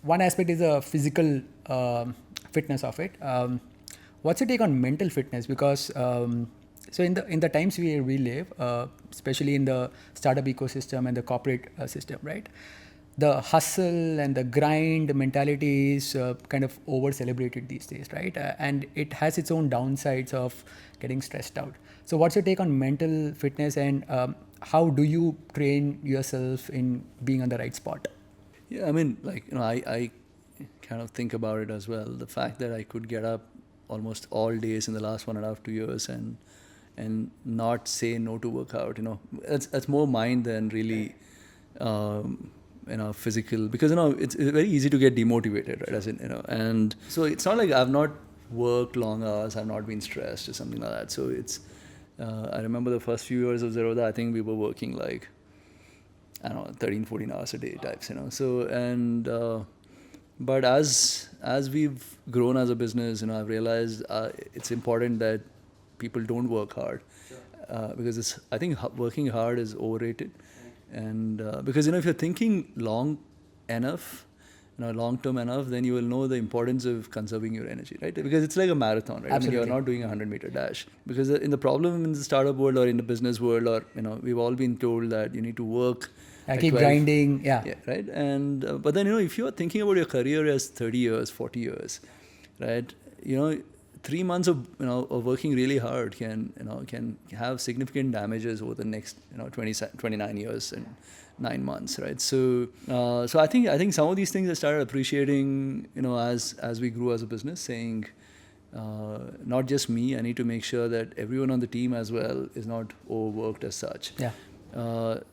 one aspect is the physical fitness of it. What's your take on mental fitness? Because so in the times we live, especially in the startup ecosystem and the corporate system, right? The hustle and the grind mentality is kind of over celebrated these days, right? And it has its own downsides of getting stressed out. So what's your take on mental fitness, and how do you train yourself in being on the right spot? Yeah, I mean, like, I kind of think about it as well. The fact that I could get up almost all days in the last 1.5, 2 years and not say no to workout, that's more mind than really, physical. Because, it's very easy to get demotivated, right? As in, and so it's not like I've not worked long hours, I've not been stressed or something like that. So it's, I remember the first few years of Zerodha, I think we were working like, I don't know, 13, 14 hours a day types, So, and, but as we've grown as a business, I've realized it's important that people don't work hard. Because I think working hard is overrated. And because, if you're thinking long enough, long term enough, then you will know the importance of conserving your energy, right? Because it's like a marathon, right? Absolutely. I mean, you're not doing a 100-meter dash. Because in the problem in the startup world or in the business world, or, we've all been told that you need to work. Keep grinding, yeah, right. And but then, if you're thinking about your career as 30 years, 40 years, right? 3 months of working really hard can have significant damages over the next 29 years and 9 months, right? So I think some of these things I started appreciating as we grew as a business, saying not just me, I need to make sure that everyone on the team as well is not overworked as such. Yeah.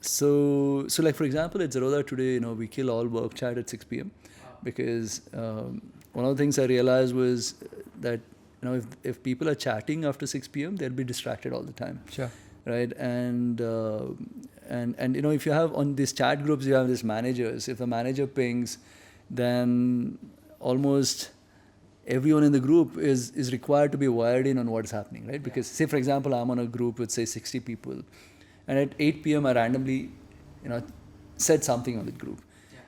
So like, for example, at Zerodha today, we kill all work chat at 6 p.m. because one of the things I realized was that if people are chatting after 6 p.m., they'll be distracted all the time. Sure. Right. And if you have on these chat groups, you have these managers. If the manager pings, then almost everyone in the group is required to be wired in on what's happening, right? Because say, for example, I'm on a group with say 60 people, and at 8 p.m. I randomly, said something on the group.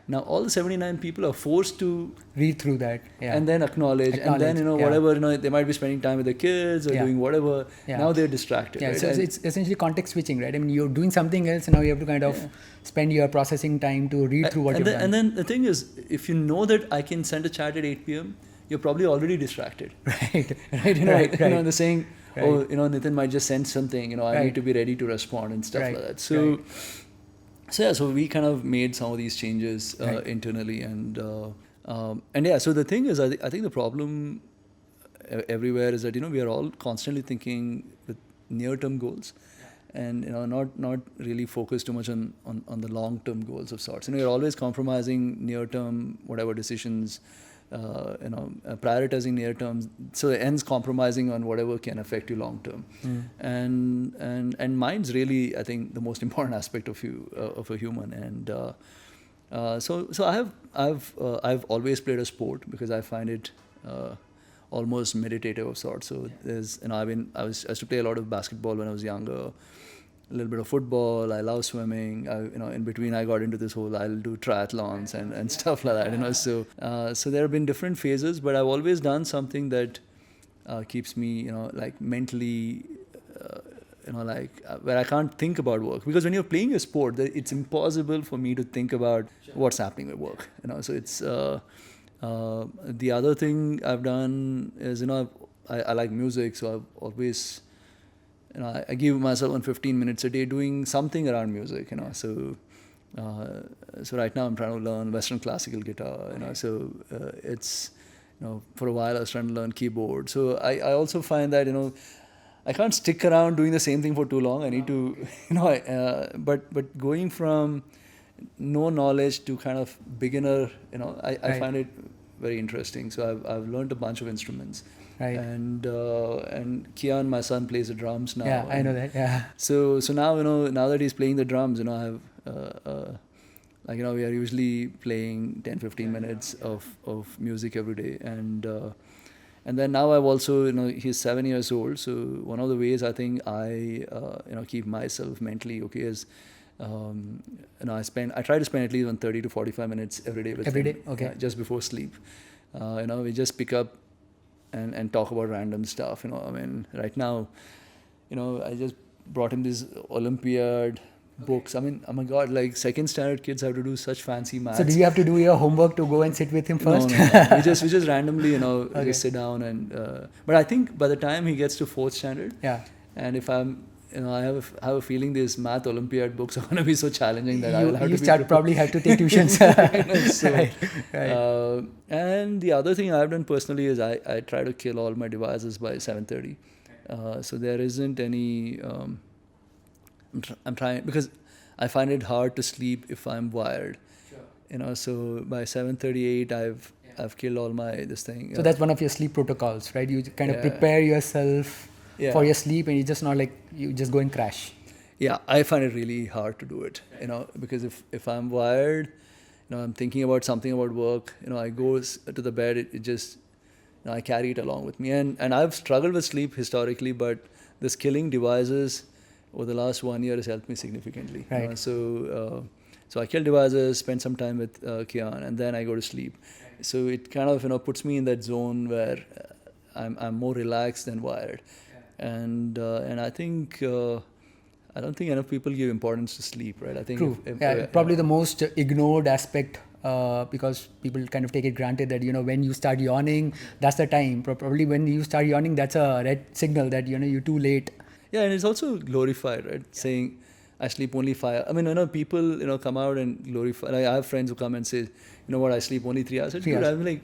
Now all the 79 people are forced to read through that, and then acknowledge, and then whatever they might be spending time with the kids or doing whatever. Now they're distracted. Yeah, right? so it's essentially context switching, right? I mean, you're doing something else, and now you have to kind of spend your processing time to read through what you've done. And then the thing is, if you know that I can send a chat at 8 p.m., you're probably already distracted. Right. Right. The saying, Nithin might just send something. I need to be ready to respond and stuff like that. So. So we kind of made some of these changes internally, and so the thing is, I think the problem everywhere is that we are all constantly thinking with near-term goals, and not really focused too much on the long-term goals of sorts. You're always compromising near-term whatever decisions. Prioritizing near term, so it ends compromising on whatever can affect you long term. And mind's really, I think, the most important aspect of a human. And so I've always played a sport because I find it almost meditative of sorts. So there's I used to play a lot of basketball when I was younger. A little bit of football. I love swimming. In between, I got into this whole I'll do triathlons and stuff like that. So there have been different phases, but I've always done something that keeps me, like mentally, where I can't think about work. Because when you're playing a sport, it's impossible for me to think about what's happening with work. So it's the other thing I've done is I like music, so I've always. I give myself 15 minutes a day doing something around music, So right now I'm trying to learn Western classical guitar, So it's, for a while I was trying to learn keyboard. So I also find that, I can't stick around doing the same thing for too long. I need to, but going from no knowledge to kind of beginner, I find it very interesting. So I've learned a bunch of instruments. Right. And Kian, my son, plays the drums now. Yeah, I know that. Yeah. So now now that he's playing the drums, I have we are usually playing 10-15 minutes of music every day, and then now I've also he's 7 years old. So one of the ways I think I keep myself mentally okay is I try to spend at least 30 to 45 minutes every day with Every him. day? Okay. Just before sleep. We just pick up and talk about random stuff. Right now, I just brought him this Olympiad books. Oh my God, like second standard kids have to do such fancy maths. So do you have to do your homework to go and sit with him first? No. We just randomly, Okay. just sit down and. But I think by the time he gets to fourth standard, Yeah. and if I'm, I have a feeling these math Olympiad books are going to be so challenging that I will have you to start probably have to take tuitions. so, Right. and the other thing I've done personally is I try to kill all my devices by 7:30. So there isn't any. I'm trying because I find it hard to sleep if I'm wired. Sure. So by 7:38 I've killed all my this thing. So that's one of your sleep protocols, right? You kind of prepare yourself for your sleep, and it's just not like you just go and crash. Yeah, I find it really hard to do it. Because if I'm wired, I'm thinking about something about work. I go to the bed. It just I carry it along with me, and I've struggled with sleep historically, but this killing devices over the last 1 year has helped me significantly. Right. So I kill devices, spend some time with Kian, and then I go to sleep. So it kind of puts me in that zone where I'm more relaxed than wired, and I think I don't think enough people give importance to sleep, right? I think True. Probably the most ignored aspect. Because people kind of take it granted that when you start yawning, that's the time. Probably when you start yawning, that's a red signal that you're too late. Yeah, and it's also glorified, right? Saying I sleep only 5. People come out and glorify. Like, I have friends who come and say, what, I sleep only 3 hours. I'm like,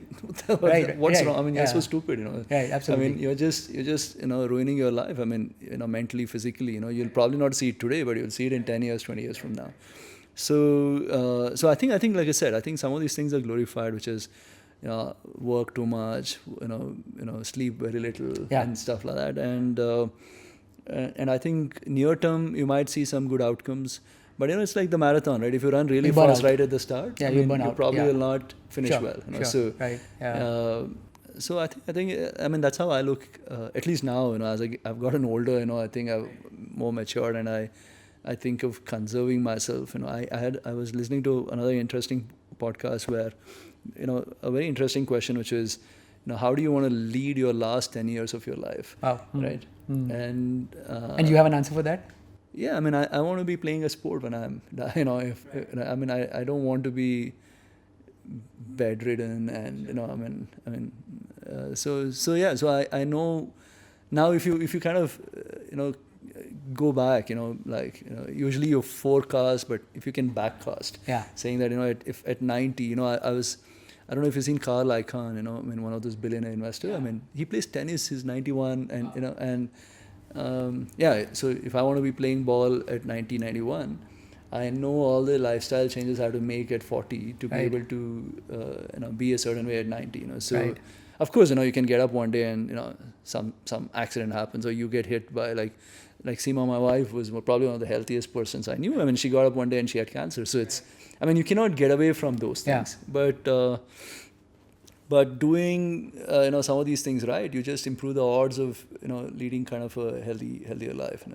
what's wrong? You're so stupid. Right, absolutely. You're just ruining your life. Mentally, physically. You'll probably not see it today, but you'll see it in 10 years, 20 years from now. So I think like I said, I think some of these things are glorified, which is work too much, sleep very little, and stuff like that. And I think near term you might see some good outcomes, but it's like the marathon, right? If you run really fast right at the start, you burn out. You probably will not finish well. Sure. So right. So I think that's how I look. At least now, as I've gotten older, I think I've more matured, and I think of conserving myself. I was listening to another interesting podcast where, a very interesting question, which is, how do you want to lead your last 10 years of your life? Wow. Right. And you have an answer for that? Yeah, I want to be playing a sport when I'm, I don't want to be bedridden, and so I know now if you kind of go back, usually you forecast, but if you can backcast, saying that if at 90, I don't know if you've seen Carl Icahn, one of those billionaire investors. He plays tennis, he's 91, and so if I want to be playing ball at 90, 91, I know all the lifestyle changes I have to make at 40 to be able to be a certain way at 90. So of course, you can get up one day and some accident happens, or you get hit by like Seema, my wife, was probably one of the healthiest persons I knew. She got up one day and she had cancer. So it's, you cannot get away from those things. But doing some of these things right, you just improve the odds of leading kind of a healthier life.